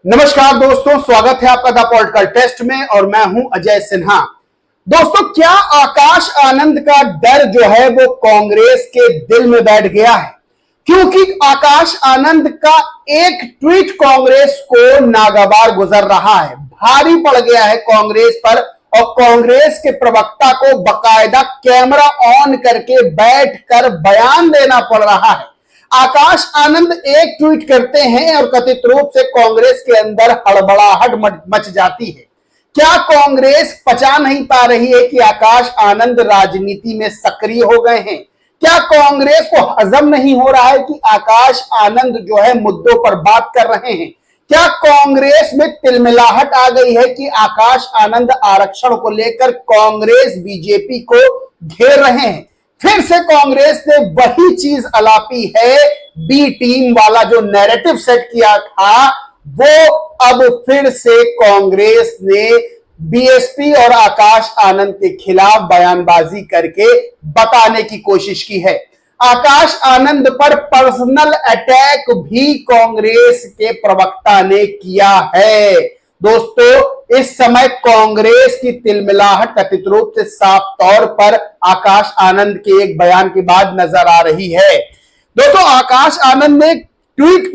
नमस्कार दोस्तों, स्वागत है आपका द पॉलिटिकल टेस्ट में और मैं हूं अजय सिन्हा। दोस्तों, क्या आकाश आनंद का डर जो है वो कांग्रेस के दिल में बैठ गया है? क्योंकि आकाश आनंद का एक ट्वीट कांग्रेस को नागवार गुजर रहा है, भारी पड़ गया है कांग्रेस पर और कांग्रेस के प्रवक्ता को बकायदा कैमरा ऑन करके बैठकर बयान देना पड़ रहा है। आकाश आनंद एक ट्वीट करते हैं और कथित रूप से कांग्रेस के अंदर हड़बड़ाहट मच जाती है। क्या कांग्रेस पचा नहीं पा रही है कि आकाश आनंद राजनीति में सक्रिय हो गए हैं? क्या कांग्रेस को हजम नहीं हो रहा है कि आकाश आनंद जो है मुद्दों पर बात कर रहे हैं? क्या कांग्रेस में तिलमिलाहट आ गई है कि आकाश आनंद आरक्षण को लेकर कांग्रेस बीजेपी को घेर रहे हैं? फिर से कांग्रेस ने वही चीज अलापी है, बी टीम वाला जो नैरेटिव सेट किया था वो अब फिर से कांग्रेस ने बीएसपी और आकाश आनंद के खिलाफ बयानबाजी करके बताने की कोशिश की है। आकाश आनंद पर पर्सनल अटैक भी कांग्रेस के प्रवक्ता ने किया है। दोस्तों, इस समय कांग्रेस की तिलमिलाहट कथित रूप से साफ तौर पर आकाश आनंद के एक बयान के बाद नजर आ रही है। दोस्तों, आकाश आनंद ने ट्वीट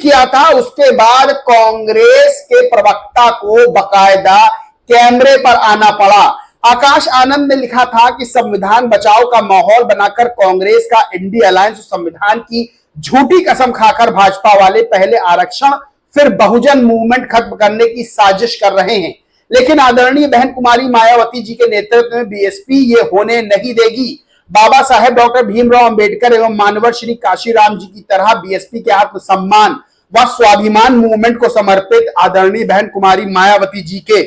किया था उसके बाद कांग्रेस के प्रवक्ता को बकायदा कैमरे पर आना पड़ा। आकाश आनंद ने लिखा था कि संविधान बचाओ का माहौल बनाकर कांग्रेस का इंडिया अलायंस संविधान की झूठी कसम खाकर भाजपा वाले पहले आरक्षण फिर बहुजन मूवमेंट खत्म करने की साजिश कर रहे हैं, लेकिन आदरणीय बहन कुमारी मायावती जी के नेतृत्व में बीएसपी ये होने नहीं देगी। बाबा साहेब डॉक्टर भीमराव अंबेडकर एवं मानवर श्री काशीराम जी की तरह बीएसपी के आत्मसम्मान व स्वाभिमान मूवमेंट को समर्पित आदरणीय बहन कुमारी मायावती जी के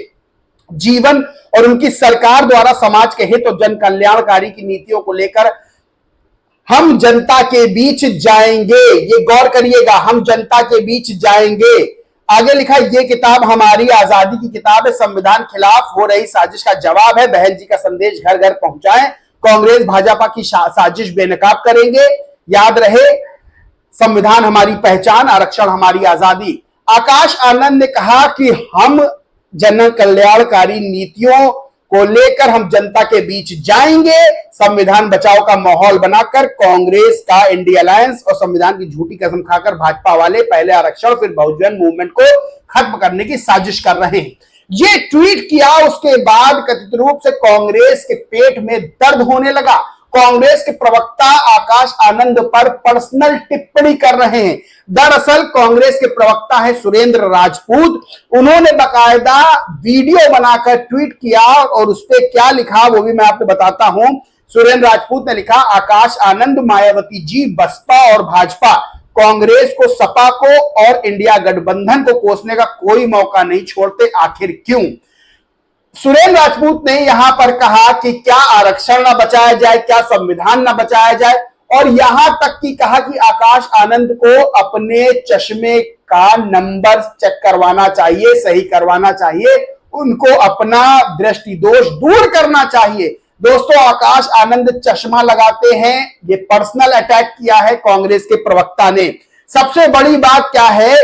जीवन और उनकी सरकार द्वारा समाज के हित और जन कल्याणकारी की नीतियों को लेकर हम जनता के बीच जाएंगे। ये गौर करिएगा, हम जनता के बीच जाएंगे। आगे लिखा, ये किताब हमारी आजादी की किताब है, संविधान खिलाफ हो रही साजिश का जवाब है, बहन जी का संदेश घर घर पहुंचाएं, कांग्रेस भाजपा की साजिश बेनकाब करेंगे, याद रहे संविधान हमारी पहचान, आरक्षण हमारी आजादी। आकाश आनंद ने कहा कि हम जन कल्याणकारी नीतियों को लेकर हम जनता के बीच जाएंगे, संविधान बचाओ का माहौल बनाकर कांग्रेस का इंडिया अलायंस और संविधान की झूठी कसम खाकर भाजपा वाले पहले आरक्षण फिर बहुजन मूवमेंट को खत्म करने की साजिश कर रहे हैं। ये ट्वीट किया, उसके बाद कथित रूप से कांग्रेस के पेट में दर्द होने लगा। कांग्रेस के प्रवक्ता आकाश आनंद पर पर्सनल टिप्पणी कर रहे हैं। दरअसल कांग्रेस के प्रवक्ता है सुरेंद्र राजपूत। उन्होंने बकायदा वीडियो बनाकर ट्वीट किया और उस पर क्या लिखा वो भी मैं आपको बताता हूं। सुरेंद्र राजपूत ने लिखा, आकाश आनंद मायावती जी बसपा और भाजपा कांग्रेस को, सपा को और इंडिया गठबंधन को कोसने का कोई मौका नहीं छोड़ते, आखिर क्यों? सुरेंद्र राजपूत ने यहां पर कहा कि क्या आरक्षण ना बचाया जाए, क्या संविधान ना बचाया जाए, और यहां तक की कहा कि आकाश आनंद को अपने चश्मे का नंबर चेक करवाना चाहिए, सही करवाना चाहिए, उनको अपना दृष्टि दोष दूर करना चाहिए। दोस्तों, आकाश आनंद चश्मा लगाते हैं, ये पर्सनल अटैक किया है कांग्रेस के प्रवक्ता ने। सबसे बड़ी बात क्या है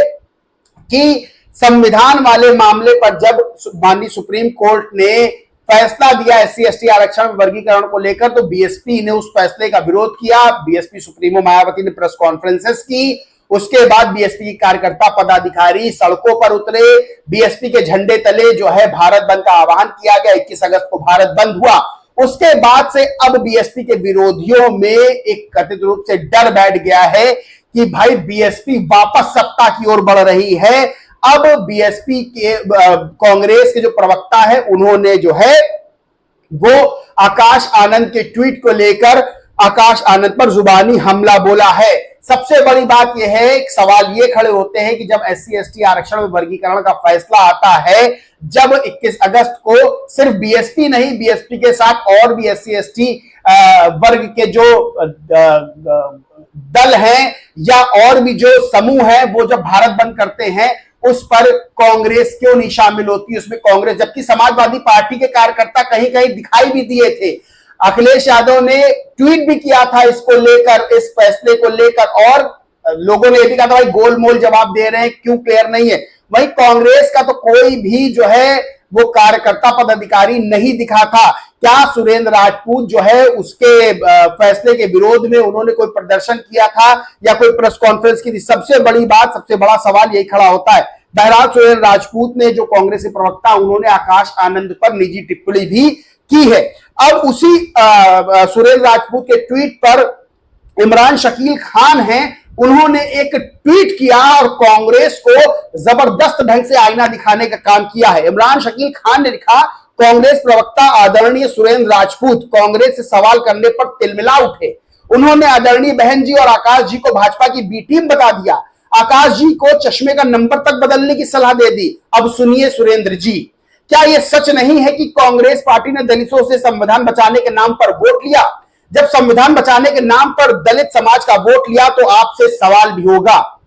कि संविधान वाले मामले पर जब माननीय सुप्रीम कोर्ट ने फैसला दिया SC/ST आरक्षण वर्गीकरण को लेकर, तो बीएसपी ने उस फैसले का विरोध किया। बीएसपी सुप्रीमो मायावती ने प्रेस कॉन्फ्रेंसेस की, उसके बाद बीएसपी कार्यकर्ता पदाधिकारी सड़कों पर उतरे, बीएसपी के झंडे तले जो है भारत बंद का आह्वान किया गया, 21 अगस्त को भारत बंद हुआ। उसके बाद से अब बीएसपी के विरोधियों में एक कथित रूप से डर बैठ गया है कि भाई बीएसपी वापस सत्ता की ओर बढ़ रही है। अब बीएसपी के कांग्रेस के जो प्रवक्ता है उन्होंने जो है वो आकाश आनंद के ट्वीट को लेकर आकाश आनंद पर जुबानी हमला बोला है। सबसे बड़ी बात यह है, सवाल ये खड़े होते हैं कि जब SC/ST आरक्षण में वर्गीकरण का फैसला आता है, जब 21 अगस्त को सिर्फ बीएसपी नहीं, बीएसपी के साथ और भी SC/ST वर्ग के जो दल हैं या और भी जो समूह है वो जब भारत बंद करते हैं, उस पर कांग्रेस क्यों नहीं शामिल होती उसमें कांग्रेस, जबकि समाजवादी पार्टी के कार्यकर्ता कहीं कहीं दिखाई भी दिए थे। अखिलेश यादव ने ट्वीट भी किया था इसको लेकर, इस फैसले को लेकर, और लोगों ने ये भी कहा था भाई गोलमोल जवाब दे रहे हैं, क्यों क्लियर नहीं है। वही कांग्रेस का तो कोई भी जो है वो कार्यकर्ता पदाधिकारी नहीं दिखा था। क्या सुरेंद्र राजपूत जो है उसके फैसले के विरोध में उन्होंने कोई प्रदर्शन किया था या कोई प्रेस कॉन्फ्रेंस की थी? सबसे बड़ी बात, सबसे बड़ा सवाल यही खड़ा होता है। बहरहाल सुरेंद्र राजपूत ने, जो कांग्रेस के प्रवक्ता, उन्होंने आकाश आनंद पर निजी टिप्पणी भी की है। अब उसी सुरेंद्र राजपूत के ट्वीट पर इमरान शकील खान हैं, उन्होंने एक ट्वीट किया और कांग्रेस को जबरदस्त ढंग से आईना दिखाने का काम किया है। इमरान शकील खान ने लिखा, कांग्रेस प्रवक्ता आदरणीय सुरेंद्र राजपूत कांग्रेस से सवाल करने पर तिलमिला उठे। उन्होंने आदरणीय बहन जी और आकाश जी को भाजपा की बी टीम बता दिया। आकाश जी को चश्मे का नंबर तक बदलने की सलाह दे दी। अब सुनिए सुरेंद्र जी, क्या यह सच नहीं है कि कांग्रेस पार्टी ने दलितों से संविधान बचाने के नाम पर वोट लिया? जब संविधान बचाने के नाम पर दलित समाज का वोट लिया तो आपसे सवाल भी होगा।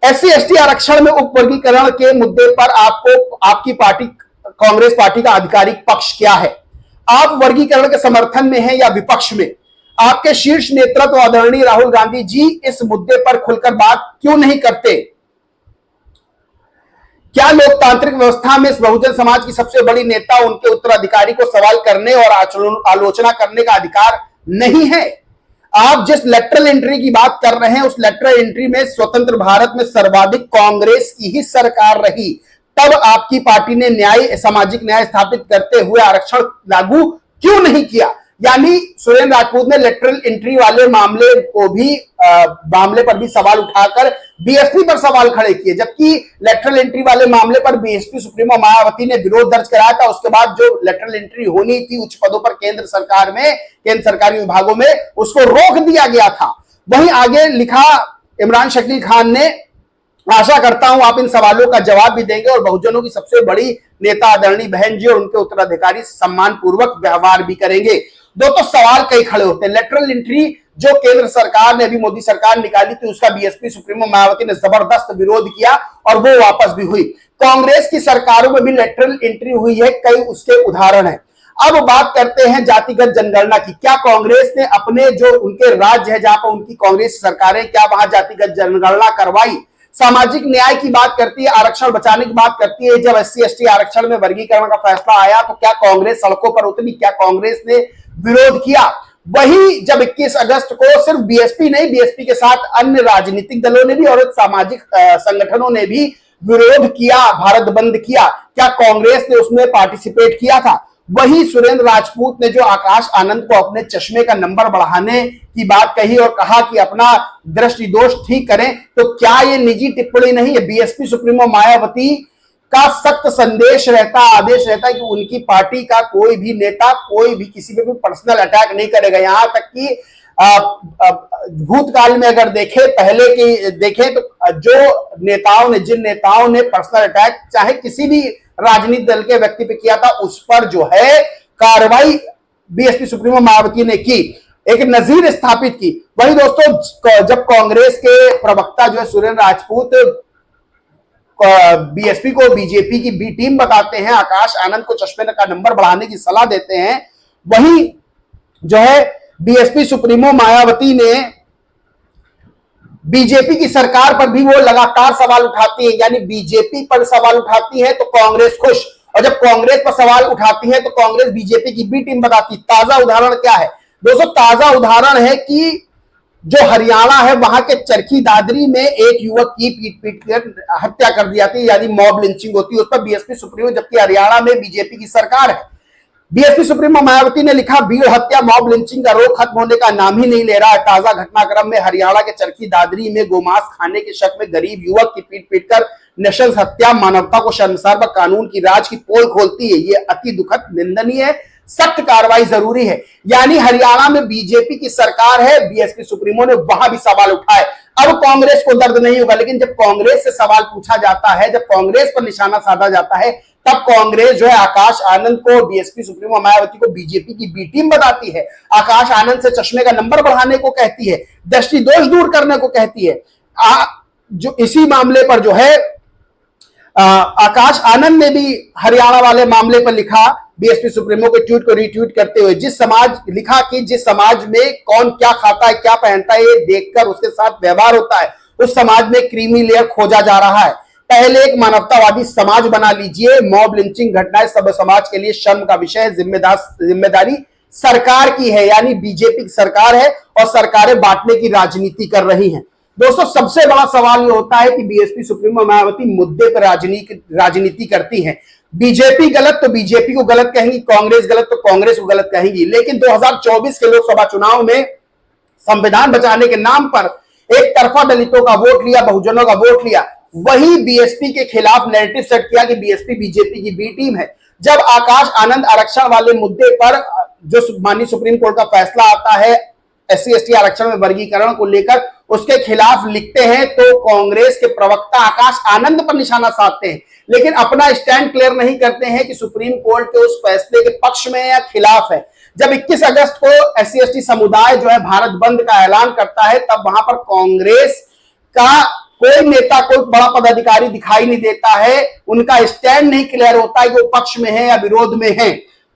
एससी एसटी आरक्षण में उपवर्गीकरण के मुद्दे पर आपको आपकी पार्टी कांग्रेस पार्टी का आधिकारिक पक्ष क्या है? आप वर्गीकरण के समर्थन में हैं या विपक्ष में? आपके शीर्ष नेतृत्व आदरणीय राहुल गांधी जी इस मुद्दे पर खुलकर बात क्यों नहीं करते? क्या लोकतांत्रिक व्यवस्था में बहुजन समाज की सबसे बड़ी नेता उनके उत्तराधिकारी को सवाल करने और आलोचना करने का अधिकार नहीं है? आप जिस लेटरल एंट्री की बात कर रहे हैं, उस लेटरल एंट्री में स्वतंत्र भारत में सर्वाधिक कांग्रेस की ही सरकार रही। तब आपकी पार्टी ने सामाजिक न्याय स्थापित करते हुए आरक्षण लागू क्यों नहीं किया? यानी सुरेंद्र राजपूत ने लेटरल एंट्री वाले मामले पर भी सवाल उठाकर बीएसपी पर सवाल खड़े किए, जबकि लेटरल एंट्री वाले मामले पर बीएसपी सुप्रीमो मायावती ने विरोध दर्ज कराया था। उसके बाद जो लेटरल एंट्री होनी थी उच्च पदों पर केंद्र सरकार में, केंद्र सरकारी विभागों में, उसको रोक दिया गया था। वहीं आगे लिखा इमरान शकील खान ने, आशा करता हूं आप इन सवालों का जवाब भी देंगे और बहुजनों की सबसे बड़ी नेता आदरणीय बहन जी और उनके उत्तराधिकारी सम्मान पूर्वक व्यवहार भी करेंगे। दोस्तों सवाल कई खड़े होते हैं। लेटरल एंट्री जो केंद्र सरकार ने, अभी मोदी सरकार निकाली थी, उसका बीएसपी सुप्रीमो मायावती ने जबरदस्त विरोध किया और वो वापस भी हुई। कांग्रेस की सरकारों में भी लेटरल एंट्री हुई है, कई उसके उदाहरण हैं। अब बात करते हैं जातिगत जनगणना की। क्या कांग्रेस ने अपने जो उनके राज्य है जहां पर उनकी कांग्रेस सरकारें, क्या वहां जातिगत जनगणना करवाई? सामाजिक न्याय की बात करती है, आरक्षण बचाने की बात करती है। जब एससी एसटी आरक्षण में वर्गीकरण का फैसला आया तो क्या कांग्रेस सड़कों पर उतरी? क्या कांग्रेस ने विरोध किया? वही जब 21 अगस्त को सिर्फ बीएसपी नहीं, बीएसपी के साथ अन्य राजनीतिक दलों ने भी और सामाजिक संगठनों ने भी विरोध किया, भारत बंद किया, क्या कांग्रेस ने उसमें पार्टिसिपेट किया था? वही सुरेंद्र राजपूत ने जो आकाश आनंद को अपने चश्मे का नंबर बढ़ाने की बात कही और कहा कि अपना दृष्टि दोष ठीक करें, तो क्या यह निजी टिप्पणी नहीं है? बीएसपी सुप्रीमो मायावती का सख्त संदेश रहता, आदेश रहता है कि उनकी पार्टी का कोई भी नेता कोई भी किसी पे भी पर्सनल अटैक नहीं करेगा। यहां तक कि भूतकाल में अगर देखें, पहले की देखें तो जिन नेताओं ने पर्सनल अटैक चाहे किसी भी राजनीतिक दल के व्यक्ति पे किया था, उस पर जो है कार्रवाई बीएसपी सुप्रीमो मायावती ने की, एक नजीर स्थापित की। वही दोस्तों जब कांग्रेस के प्रवक्ता जो है सुरेंद्र राजपूत बीएसपी को बीजेपी की बी टीम बताते हैं, आकाश आनंद को चश्मे का नंबर बढ़ाने की सलाह देते हैं, वही जो है बीएसपी सुप्रीमो मायावती ने बीजेपी की सरकार पर भी वो लगातार सवाल उठाती है। यानी बीजेपी पर सवाल उठाती है तो कांग्रेस खुश, और जब कांग्रेस पर सवाल उठाती है तो कांग्रेस बीजेपी की बी टीम बताती। ताजा उदाहरण क्या है दोस्तों? ताजा उदाहरण है कि जो हरियाणा है, वहां के चरखी दादरी में एक युवक की पीट कर हत्या कर दी जाती है, यानी मॉब लिंचिंग होती है, उस पर बीएसपी सुप्रीमो, जबकि हरियाणा में बीजेपी की सरकार है। बीएसपी सुप्रीमो मायावती ने लिखा, भीड़ हत्या मॉब लिंचिंग का रोक खत्म होने का नाम ही नहीं ले रहा है। ताजा घटनाक्रम में हरियाणा के चरखी दादरी में गोमांस खाने के शक में गरीब युवक की पीट पीटकर नृशंस हत्या मानवता को शर्मसार व कानून की राज की पोल खोलती है। यह अति दुखद, निंदनीय है, सख्त कार्रवाई जरूरी है। यानी हरियाणा में बीजेपी की सरकार है, बीएसपी सुप्रीमो ने वहां भी सवाल उठाए। अब कांग्रेस को दर्द नहीं होगा, लेकिन जब कांग्रेस से सवाल पूछा जाता है, जब कांग्रेस पर निशाना साधा जाता है, तब कांग्रेस जो है आकाश आनंद को, बीएसपी सुप्रीमो मायावती को बीजेपी की बी टीम बताती है, आकाश आनंद से चश्मे का नंबर बढ़ाने को कहती है, दृष्टि दोष दूर करने को कहती है। जो इसी मामले पर जो है आकाश आनंद ने भी हरियाणा वाले मामले पर लिखा, बीएसपी सुप्रीमो के ट्वीट को रीट्वीट करते हुए, लिखा कि जिस समाज में कौन क्या खाता है, क्या पहनता है, ये देखकर उसके साथ व्यवहार होता है, उस समाज में क्रीमी लेयर खोजा जा रहा है। पहले एक मानवतावादी समाज बना लीजिए। मॉब लिंचिंग घटनाएं सब समाज के लिए शर्म का विषय है। जिम्मेदारी सरकार की है, यानी बीजेपी की सरकार है और सरकारें बांटने की राजनीति कर रही हैं। दोस्तों, सबसे बड़ा सवाल यह होता है कि बीएसपी सुप्रीमो मायावती मुद्दे पर राजनीति करती हैं। बीजेपी गलत तो बीजेपी को गलत कहेंगी, कांग्रेस गलत तो कांग्रेस को गलत कहेंगी। लेकिन 2024 के लोकसभा चुनाव में संविधान बचाने के नाम पर एक तरफा दलितों का वोट लिया, बहुजनों का वोट लिया। वही बीएसपी के खिलाफ नैरेटिव सेट किया कि बीएसपी बीजेपी की बी टीम है। जब आकाश आनंद आरक्षण वाले मुद्दे पर जो माननीय सुप्रीम कोर्ट का फैसला आता है एससी एसटी आरक्षण में वर्गीकरण को लेकर, उसके खिलाफ लिखते हैं तो कांग्रेस के प्रवक्ता आकाश आनंद पर निशाना साधते हैं, लेकिन अपना स्टैंड क्लियर नहीं करते हैं कि सुप्रीम कोर्ट के उस फैसले के पक्ष में या खिलाफ है। जब 21 अगस्त को एससी एसटी समुदाय जो है भारत बंद का ऐलान करता है, तब वहां पर कांग्रेस का कोई नेता, कोई बड़ा पदाधिकारी दिखाई नहीं देता है। उनका स्टैंड नहीं क्लियर होता है कि वो पक्ष में है या विरोध में है।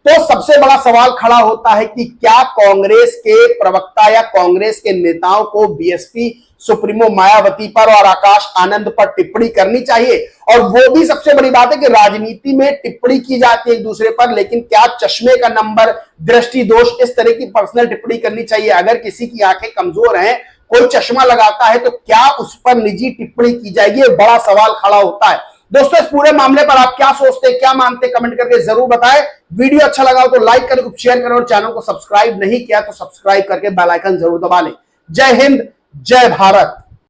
तो सबसे बड़ा सवाल खड़ा होता है कि क्या कांग्रेस के प्रवक्ता या कांग्रेस के नेताओं को बीएसपी सुप्रीमो मायावती पर और आकाश आनंद पर टिप्पणी करनी चाहिए? और वो भी सबसे बड़ी बात है कि राजनीति में टिप्पणी की जाती है एक दूसरे पर, लेकिन क्या चश्मे का नंबर, दृष्टि दोष, इस तरह की पर्सनल टिप्पणी करनी चाहिए? अगर किसी की आंखें कमजोर हैं, कोई चश्मा लगाता है, तो क्या उस पर निजी टिप्पणी की जाएगी? बड़ा सवाल खड़ा होता है। दोस्तों, इस पूरे मामले पर आप क्या सोचते हैं, क्या मानते हैं, कमेंट करके जरूर बताएं। वीडियो अच्छा लगा हो तो लाइक करें, शेयर करें और चैनल को सब्सक्राइब नहीं किया तो सब्सक्राइब करके बेल आइकन जरूर दबा लें। जय हिंद, जय भारत।